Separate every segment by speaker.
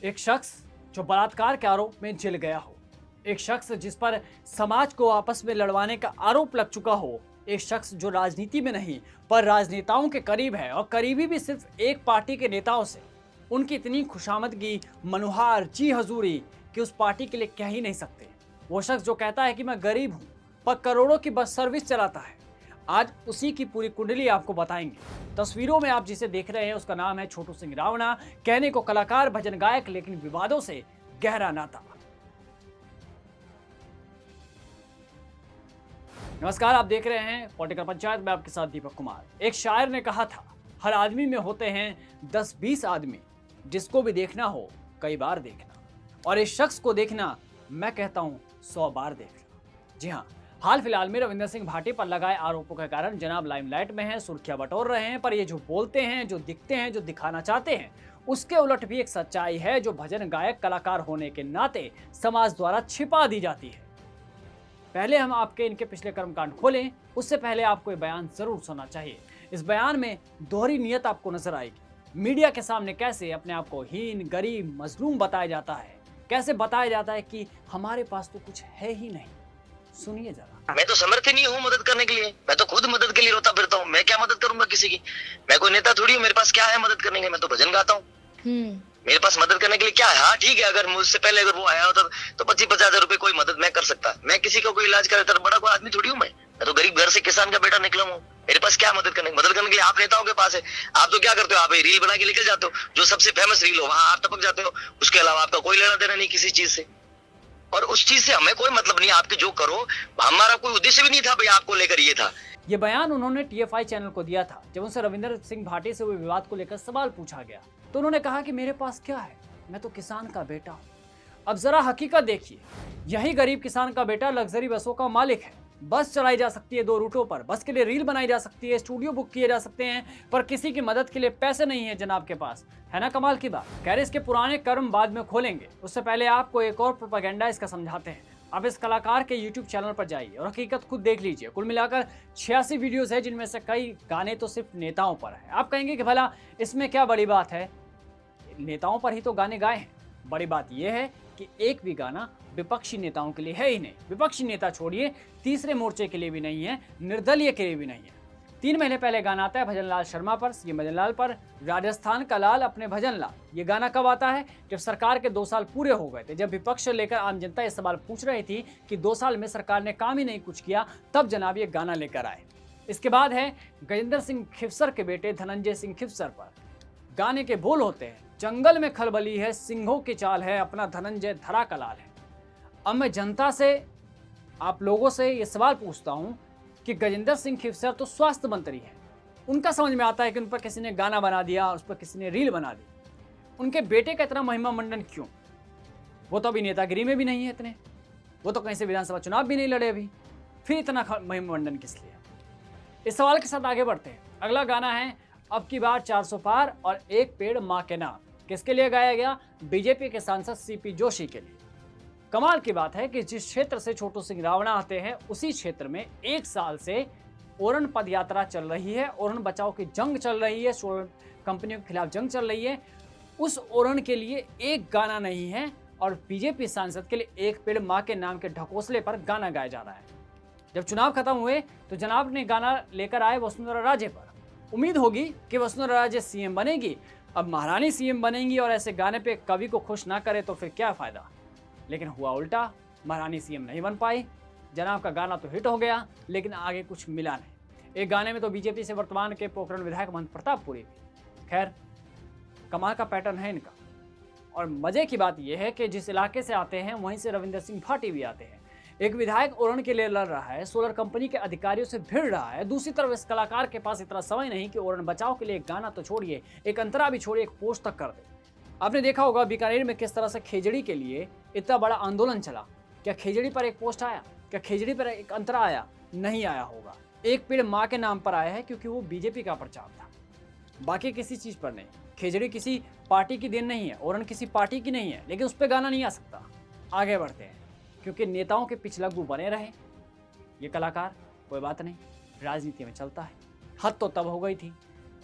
Speaker 1: एक शख्स जो बलात्कार के आरोप में जेल गया हो, एक शख्स जिस पर समाज को आपस में लड़वाने का आरोप लग चुका हो, एक शख्स जो राजनीति में नहीं पर राजनेताओं के करीब है और करीबी भी सिर्फ एक पार्टी के नेताओं से, उनकी इतनी खुशामदगी, मनुहार, जी हजूरी कि उस पार्टी के लिए कह ही नहीं सकते। वो शख्स जो कहता है कि मैं गरीब हूं पर करोड़ों की बस सर्विस चलाता है, आज उसी की पूरी कुंडली आपको बताएंगे। तस्वीरों में आप जिसे देख रहे हैं उसका नाम है छोटू सिंह रावणा, कहने को कलाकार, भजन गायक, लेकिन विवादों से गहरा नाता। नमस्कार, आप देख रहे हैं पॉलिटिकल पंचायत में, आपके साथ दीपक कुमार। एक शायर ने कहा था, हर आदमी में होते हैं 10-20 आदमी, जिसको भी देखना हो कई बार देखना, और इस शख्स को देखना मैं कहता हूं 100 बार देखना। जी हाँ, हाल फिलहाल में रविंदर सिंह भाटी पर लगाए आरोपों के कारण जनाब लाइमलाइट में हैं, सुर्खियां बटोर रहे हैं। पर ये जो बोलते हैं, जो दिखते हैं, जो दिखाना चाहते हैं, उसके उलट भी एक सच्चाई है जो भजन गायक, कलाकार होने के नाते समाज द्वारा छिपा दी जाती है। पहले हम आपके इनके पिछले कर्मकांड खोलें, उससे पहले आपको ये बयान जरूर सुनना चाहिए। इस बयान में दोहरी नियत आपको नजर आएगी। मीडिया के सामने कैसे अपने आप को हीन, गरीब, मजलूम बताया जाता है, कैसे बताया जाता है कि हमारे पास तो कुछ है ही नहीं। सुनिए जरा।
Speaker 2: मैं तो समर्थ ही नहीं हूँ मदद करने के लिए। मैं तो खुद मदद के लिए रोता फिरता हूँ। मैं क्या मदद करूंगा किसी की? मैं कोई नेता थोड़ी हूँ, मेरे पास क्या है मदद करने के लिए? मैं तो भजन गाता हूँ। मेरे पास मदद करने के लिए क्या है? हाँ ठीक है, अगर मुझसे पहले अगर वो आया होता तो 25-50 हजार रुपए कोई मदद मैं कर सकता। मैं किसी का कोई इलाज कर बड़ा कोई आदमी थोड़ी हूँ। मैं तो गरीब घर से किसान का बेटा निकला हूँ। मेरे पास क्या मदद करने के लिए आप नेताओं के पास है। आप तो क्या करते हो? आप रील बना के निकल जाते हो, जो सबसे फेमस रील हो वहां आप टपक जाते हो। उसके अलावा आपका कोई लेना देना नहीं किसी चीज से, और उस चीज से हमें कोई मतलब नहीं। आपके जो करो, हमारा कोई उद्देश्य भी नहीं था भाई आपको लेकर ये था।
Speaker 1: ये बयान उन्होंने टीएफआई चैनल को दिया था जब उनसे रविंदर सिंह भाटी से हुए विवाद को लेकर सवाल पूछा गया, तो उन्होंने कहा कि मेरे पास क्या है, मैं तो किसान का बेटा हूं। अब जरा हकीकत देखिए, यही गरीब किसान का बेटा लग्जरी बसों का मालिक है। बस चलाई जा सकती है 2 रूटों पर, बस के लिए रील बनाई जा सकती है, स्टूडियो बुक किए जा सकते हैं, पर किसी की मदद के लिए पैसे नहीं है जनाब के पास। है ना कमाल की बात। खैर, इसके पुराने कर्म बाद में खोलेंगे, उससे पहले आपको एक और प्रोपेगेंडा इसका समझाते हैं। अब इस कलाकार के YouTube चैनल पर जाइए और हकीकत खुद देख लीजिए। कुल मिलाकर 86 वीडियोस है, जिनमें से कई गाने तो सिर्फ नेताओं पर है। आप कहेंगे कि भला इसमें क्या बड़ी बात है, नेताओं पर ही तो गाने गाए हैं। बड़ी बात यह है कि एक भी गाना विपक्षी नेताओं के लिए है ही नहीं। विपक्षी नेता छोड़िए, तीसरे मोर्चे के लिए भी नहीं है, निर्दलीय के लिए भी नहीं है। 3 महीने पहले गाना आता है भजनलाल शर्मा पर, सीएम भजनलाल पर, राजस्थान का लाल अपने भजनलाल। ये गाना कब आता है? जब सरकार के 2 साल पूरे हो गए थे, जब विपक्ष लेकर आम जनता ये सवाल पूछ रही थी कि 2 साल में सरकार ने काम ही नहीं कुछ किया, तब जनाब ये गाना लेकर आए। इसके बाद है गजेंद्र सिंह खिफसर के बेटे धनंजय सिंह खिफसर पर। गाने के बोल होते हैं, जंगल में खलबली है, सिंहों की चाल है, अपना धनंजय धरा का लाल है। अब मैं जनता से, आप लोगों से ये सवाल पूछता हूं कि गजेंद्र सिंह खिफसर तो स्वास्थ्य मंत्री हैं, उनका समझ में आता है कि उन पर किसी ने गाना बना दिया, उस पर किसी ने रील बना दी। उनके बेटे का इतना महिमा मंडन क्यों? वो तो अभी नेतागिरी में भी नहीं है इतने, वो तो कहीं से विधानसभा चुनाव भी नहीं लड़े अभी, फिर इतना महिमा मंडन किस लिए? इस सवाल के साथ आगे बढ़ते हैं। अगला गाना है अब की बार 400 पार और एक पेड़ माँ के नाम। किसके लिए गाया गया? बीजेपी के सांसद सीपी जोशी के लिए। कमाल की बात है कि जिस क्षेत्र से छोटू सिंह रावणा आते हैं, उसी क्षेत्र में 1 साल से ओरण पद यात्रा चल रही है, ओरण बचाओ की जंग चल रही है, सोलर कंपनियों के खिलाफ जंग चल रही है। उस ओरण के लिए एक गाना नहीं है, और बीजेपी सांसद के लिए एक पेड़ माँ के नाम के ढकोसले पर गाना गाया जा रहा है। जब चुनाव खत्म हुए तो जनाब ने गाना लेकर आए वसुंधरा राजे पर। उम्मीद होगी कि वसुंधरा राजे सीएम बनेगी, अब महारानी सीएम बनेंगी, और ऐसे गाने पे कवि को खुश ना करे तो फिर क्या फायदा। लेकिन हुआ उल्टा, महारानी सीएम नहीं बन पाई। जनाब का गाना तो हिट हो गया, लेकिन आगे कुछ मिला नहीं। एक गाने में तो बीजेपी से वर्तमान के पोखरण विधायक महंत प्रतापपुरी भी। खैर, कमाल का पैटर्न है इनका। और मजे की बात यह है कि जिस इलाके से आते हैं वहीं से रविंदर सिंह भाटी भी आते हैं। एक विधायक ओरण के लिए लड़ रहा है, सोलर कंपनी के अधिकारियों से भिड़ रहा है। दूसरी तरफ इस कलाकार के पास इतना समय नहीं कि ओरण बचाओ के लिए एक गाना तो छोड़िए, एक अंतरा भी छोड़िए, एक पोस्ट तक कर दे। आपने देखा होगा बीकानेर में किस तरह से खेजड़ी के लिए इतना बड़ा आंदोलन चला। क्या खेजड़ी पर एक पोस्ट आया? क्या खेजड़ी पर एक अंतरा आया? नहीं आया होगा। एक पेड़ माँ के नाम पर आया है क्योंकि वो बीजेपी का प्रचार था, बाकी किसी चीज पर नहीं। खेजड़ी किसी पार्टी की देन नहीं है, ओरण किसी पार्टी की नहीं है, लेकिन उस पर गाना नहीं आ सकता। आगे बढ़ते हैं, क्योंकि नेताओं के पिछलग्गू बने रहे ये कलाकार, कोई बात नहीं, राजनीति में चलता है। हद तो तब हो गई थी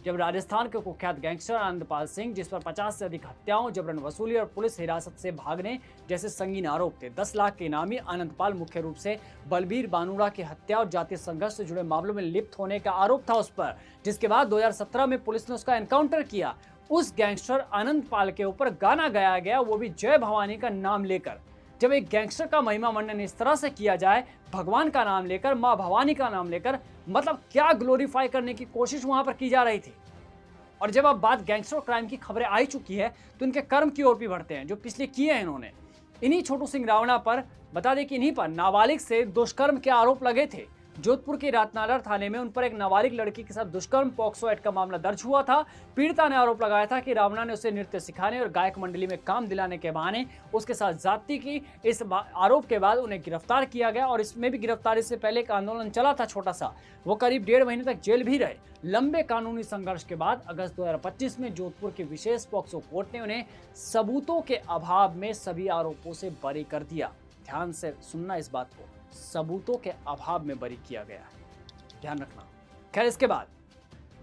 Speaker 1: जब राजस्थान के कुख्यात गैंगस्टर आनंदपाल सिंह, जिस पर 50 से अधिक हत्याओं, जबरन वसूली और पुलिस हिरासत से भागने जैसे संगीन आरोप थे, 10 लाख के इनामी आनंदपाल मुख्य रूप से बलबीर बानुड़ा की हत्या और जातीय संघर्ष से जुड़े मामलों में लिप्त होने का आरोप था उस पर, जिसके बाद 2017 में पुलिस ने उसका एनकाउंटर किया। उस गैंगस्टर आनंदपाल के ऊपर गाना गाया गया, वो भी जय भवानी का नाम लेकर। जब एक गैंगस्टर का महिमा मंडन इस तरह से किया जाए, भगवान का नाम लेकर, मां भवानी का नाम लेकर, मतलब क्या ग्लोरीफाई करने की कोशिश वहां पर की जा रही थी। और जब अब बात गैंगस्टर क्राइम की खबरें आई चुकी है तो इनके कर्म की ओर भी बढ़ते हैं जो पिछले किए हैं इन्होंने। इन्हीं छोटू सिंह रावणा पर बता दें कि इन्हीं पर नाबालिग से दुष्कर्म के आरोप लगे थे। जोधपुर के रातनाडर थाने में उन पर एक नाबालिग लड़की के साथ दुष्कर्म पॉक्सो एक्ट का मामला दर्ज हुआ था। पीड़िता ने आरोप लगाया था कि रावणा ने उसे नृत्य सिखाने और गायक मंडली में काम दिलाने के बहाने उसके साथ ज्यादती की। इस आरोप के बाद उन्हें गिरफ्तार किया गया और इसमें भी गिरफ्तारी से पहले एक आंदोलन चला था छोटा सा, वो करीब 1.5 महीने तक जेल भी रहे। लंबे कानूनी संघर्ष के बाद अगस्त 2025 में जोधपुर की विशेष पॉक्सो कोर्ट ने उन्हें सबूतों के अभाव में सभी आरोपों से बरी कर दिया। ध्यान से सुनना इस बात को, सबूतों के अभाव में बरी किया गया है, ध्यान रखना। खैर, इसके बाद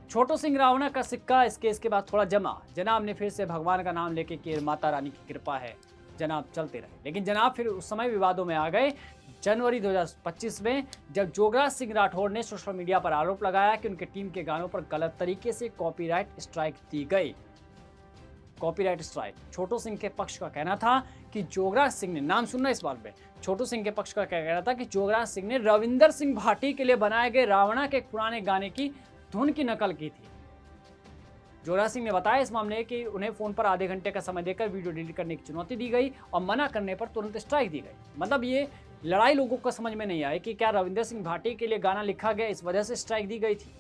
Speaker 1: छोटू सिंह रावणा का सिक्का इस केस के बाद थोड़ा जमा। जनाब ने फिर से भगवान का नाम लेके कि माता रानी की कृपा है, जनाब चलते रहे। लेकिन जनाब फिर उस समय विवादों में आ गए जनवरी 2025 में, जब जोगराज सिंह राठौड़ ने सोशल मीडिया पर आरोप लगाया कि उनके टीम के गानों पर गलत तरीके से कॉपीराइट स्ट्राइक दी गई। कॉपीराइट स्ट्राइक, छोटू सिंह के पक्ष का कहना था कि जोगराज सिंह ने, नाम सुनना इस बात में, छोटू सिंह के पक्ष का क्या कहना था कि जोगराज सिंह ने रविंदर सिंह भाटी के लिए बनाए गए रावणा के पुराने गाने की धुन की नकल की थी। जोगराज सिंह ने बताया इस मामले कि उन्हें फोन पर आधे घंटे का समय देकर वीडियो डिलीट करने की चुनौती दी गई और मना करने पर तुरंत स्ट्राइक दी गई। मतलब ये लड़ाई लोगों को समझ में नहीं आई कि क्या रविंदर सिंह भाटी के लिए गाना लिखा गया इस वजह से स्ट्राइक दी गई थी।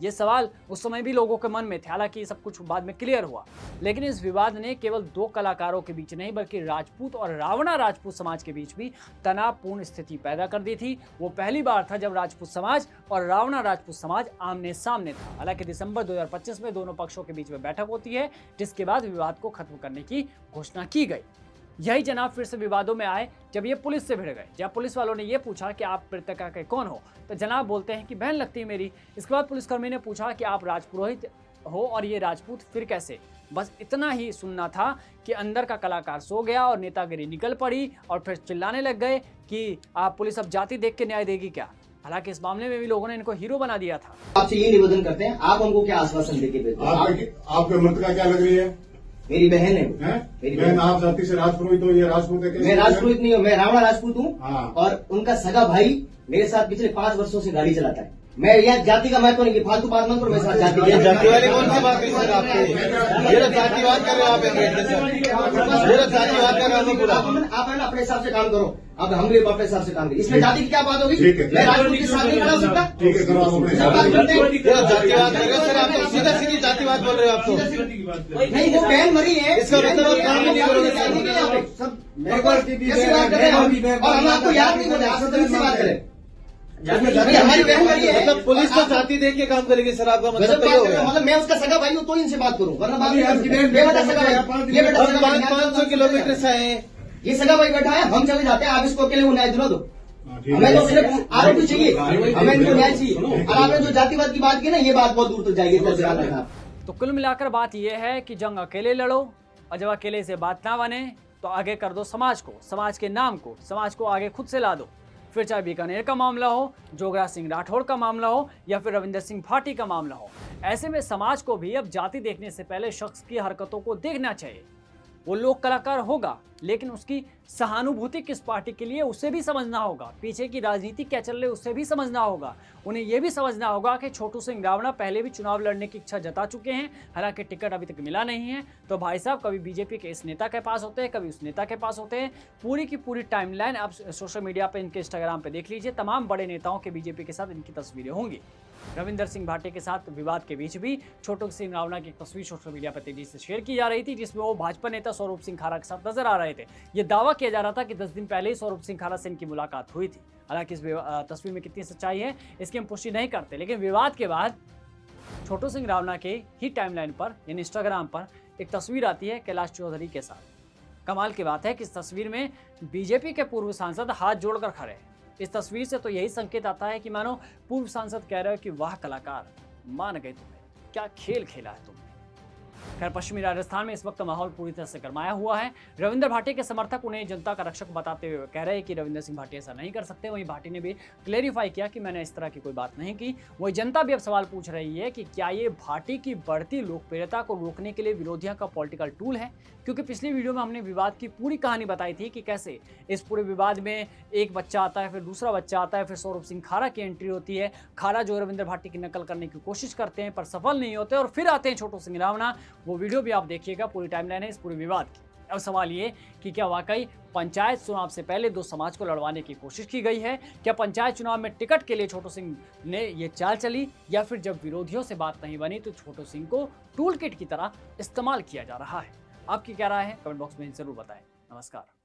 Speaker 1: ये सवाल उस समय भी लोगों के मन में थे, हालांकि सब कुछ बाद में क्लियर हुआ। लेकिन इस विवाद ने केवल 2 कलाकारों के बीच नहीं बल्कि राजपूत और रावणा राजपूत समाज के बीच भी तनावपूर्ण स्थिति पैदा कर दी थी। वो पहली बार था जब राजपूत समाज और रावणा राजपूत समाज आमने सामने था। हालांकि दिसंबर 2025 में दोनों पक्षों के बीच में बैठक होती है, जिसके बाद विवाद को खत्म करने की घोषणा की गई। यही जनाब फिर से विवादों में आए जब ये पुलिस से भिड़ गए। जब पुलिस वालों ने ये पूछा कि आप मृतका के कौन हो, तो जनाब बोलते हैं कि बहन लगती है मेरी। इसके बाद पुलिसकर्मी ने पूछा कि आप राजपुरोहित हो और ये राजपूत फिर कैसे। बस इतना ही सुनना था कि अंदर का कलाकार सो गया और नेतागिरी निकल पड़ी और फिर चिल्लाने लग गए कि आप पुलिस अब जाति देख के न्याय देगी क्या। हालांकि इस मामले में भी लोगों ने इनको हीरो बना दिया था।
Speaker 3: आपसे ये निवेदन करते हैं, आप हमको क्या आश्वासन देके देते हैं?
Speaker 4: आपके मृतका क्या लग रही है?
Speaker 3: मेरी बहन है।
Speaker 4: मेरी बहन। आप जाति से राजपुरोहित हो, ये राजपूत है?
Speaker 3: मैं राजपुरोहित नहीं हूँ, मैं रावणा राजपूत हूँ।
Speaker 4: हाँ।
Speaker 3: और उनका सगा भाई मेरे साथ पिछले 5 वर्षों से गाड़ी चलाता है। मैं यह जाति का महत्व नहीं, फालतू बात मत करो मेरे साथ। जाति
Speaker 5: वाले कौन सी बात करी सर आपके? ये जातिवाद कर रहे हो आप अम्बेडकर सर, ये जातिवाद कर रहे हो पूरा।
Speaker 3: आप है ना अपने हिसाब से काम करो, अब हम भी अपने हिसाब से काम करें। इसमें जाति की क्या बात होगी? मैं राजपूत के साथ नहीं खड़ा हो सकता।
Speaker 4: ठीक है, करो आप अपने हिसाब से।
Speaker 5: जातिवाद कर रहे हो सर, आप तो सीधा सीधी जातिवाद बोल रहे हो आप तो।
Speaker 3: नहीं, वो बहन मरी है,
Speaker 5: इसका मतलब काम ही नहीं करोगे
Speaker 3: सब। और हम आपको याद नहीं बोले, आप से बात करें। हमारी बहन मरी है,
Speaker 5: मतलब पुलिस तो जाति देख के काम करेगी सर, आपका मतलब ये हो गया।
Speaker 3: मतलब मैं उसका सगा भाई हूँ तो इनसे बात करूँ, वरना बात बेटा सगा भाई, ये बेटा सगा भाई
Speaker 5: 500 किलोमीटर से आए,
Speaker 3: ये सगा भाई बैठा है, हम चले जाते हैं। आप इसको अकेले न्याय दिला दो, हमें तो सिर्फ आरोपी चाहिए, हमें इनको न्याय चाहिए। और आपने जो जातिवाद की बात की ना, ये बात बहुत दूर तक जाएगी।
Speaker 1: तो कुल मिलाकर बात यह है कि जंग अकेले लड़ो और जब अकेले से बात ना बने तो आगे कर दो समाज को, समाज के नाम को, समाज को आगे खुद से ला दो। फिर चाहे बीकानेर का मामला हो, जोगराज सिंह राठौड़ का मामला हो या फिर रविंदर सिंह भाटी का मामला हो। ऐसे में समाज को भी अब जाति देखने से पहले शख्स की हरकतों को देखना चाहिए। वो लोक कलाकार होगा लेकिन उसकी सहानुभूति किस पार्टी के लिए उसे भी समझना होगा, पीछे की राजनीति क्या चल रही है उसे भी समझना होगा। उन्हें यह भी समझना होगा कि छोटू सिंह रावणा पहले भी चुनाव लड़ने की इच्छा जता चुके हैं, हालांकि टिकट अभी तक मिला नहीं है। तो भाई साहब कभी बीजेपी के इस नेता के पास होते हैं, कभी उस नेता के पास होते हैं। पूरी की पूरी टाइमलाइन आप सोशल मीडिया पे, इनके इंस्टाग्राम पे देख लीजिए, तमाम बड़े नेताओं के बीजेपी के साथ इनकी तस्वीरें होंगी। रविंदर सिंह भाटी के साथ विवाद के बीच भी छोटू सिंह रावणा की तस्वीर सोशल मीडिया पर तेजी से शेयर की जा रही थी, जिसमें वो भाजपा नेता स्वरूप सिंह खारा के साथ नजर आ रहे थे। ये दावा किया जा रहा था कि 10 दिन पहले ही स्वरूप सिंह खारा से इनकी मुलाकात हुई थी। हालांकि इस तस्वीर में कितनी सच्चाई है इसकी हम पुष्टि नहीं करते, लेकिन विवाद के बाद छोटू सिंह रावणा के ही टाइमलाइन पर यानी इंस्टाग्राम पर एक तस्वीर आती है कैलाश चौधरी के साथ। कमाल की बात है कि इस तस्वीर में बीजेपी के पूर्व सांसद हाथ जोड़कर खड़े हैं। इस तस्वीर से तो यही संकेत आता है कि मानो पूर्व सांसद कह रहे हो कि वाह कलाकार, मान गए तुम्हें। क्या खेल खेला है तुमने। खैर, पश्चिमी राजस्थान में इस वक्त माहौल पूरी तरह से गरमाया हुआ है। रविंद्र भाटी के समर्थक उन्हें जनता का रक्षक बताते हुए कह रहे हैं कि रविंद्र सिंह भाटी ऐसा नहीं कर सकते। वहीं भाटी ने भी क्लेरिफाई किया कि मैंने इस तरह की कोई बात नहीं की। वहीं जनता भी अब सवाल पूछ रही है कि क्या ये भाटी की बढ़ती लोकप्रियता को रोकने के लिए विरोधियों का पॉलिटिकल टूल है, क्योंकि पिछली वीडियो में हमने विवाद की पूरी कहानी बताई थी कि कैसे इस पूरे विवाद में एक बच्चा आता है, फिर दूसरा बच्चा आता है, फिर सौरभ सिंह खारा की एंट्री होती है। खारा जो रविंद्र भाटी की नकल करने की कोशिश करते हैं पर सफल नहीं होते, और फिर आते हैं छोटू सिंह रावणा। वो वीडियो भी आप देखिएगा, पूरी टाइमलाइन है इस पूरे विवाद की। अब सवाल ये कि क्या वाकई पंचायत चुनाव से पहले दो समाज को लड़वाने की कोशिश की गई है? क्या पंचायत चुनाव में टिकट के लिए छोटू सिंह ने ये चाल चली, या फिर जब विरोधियों से बात नहीं बनी तो छोटू सिंह को टूल किट की तरह इस्तेमाल किया जा रहा है? आपकी क्या राय है? कमेंट बॉक्स में जरूर बताएं। नमस्कार।